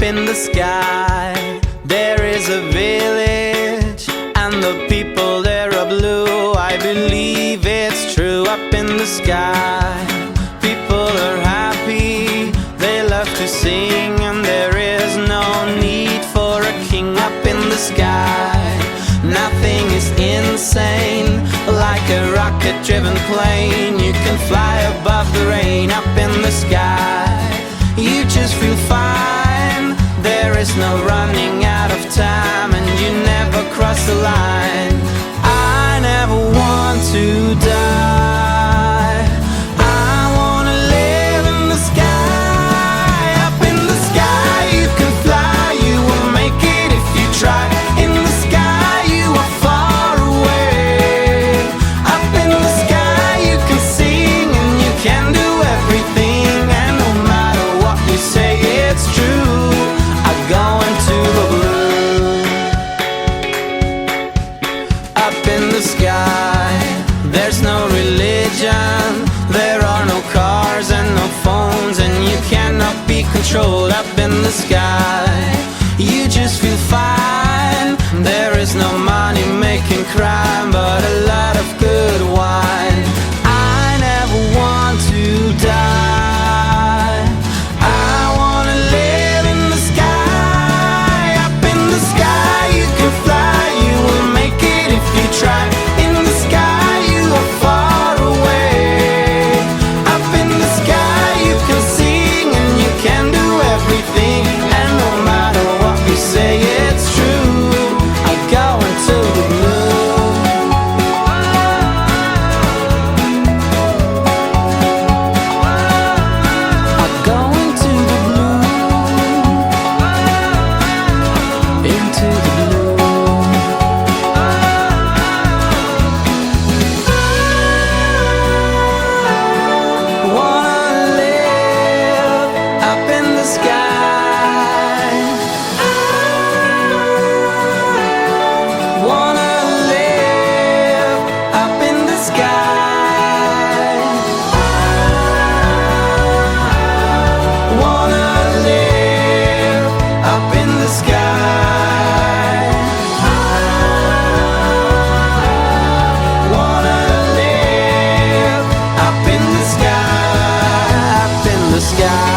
in the sky, there is a village, and the people there are blue. I believe it's true. Up in the sky, people are happy, they love to sing, and there is no need for a king. Up in the sky, nothing is insane, like a rocket-driven plane. You can fly above the rain. Up in the sky, you just feel fine. There is no running out of time, and you never cross the line. I never want to die. I wanna live in the sky. Up in the sky, you can fly. You will make it if you try. In the sky, you are far away. Up in the sky, you can sing, and you can do everything. And no matter what you say, it's true. I go into the blue. Up in the sky, there's no religion, there are no cars and no phones, and you cannot be controlled. Up in the sky, you just feel fine. There is no money making crime, but a lot of good wine. I never want to die. I wanna live in the sky. Up in the sky, you can fly. You will make it if you try. In the sky, you are far away. Up in the sky, you can sing, and you can do everything. And no matter what you say, it's true. I go into the blue. I go into the blue. Into the blue. Wanna live up in the sky. Wanna live up in the sky. Wanna live up in the sky. Wanna live up in the sky. Up in the sky.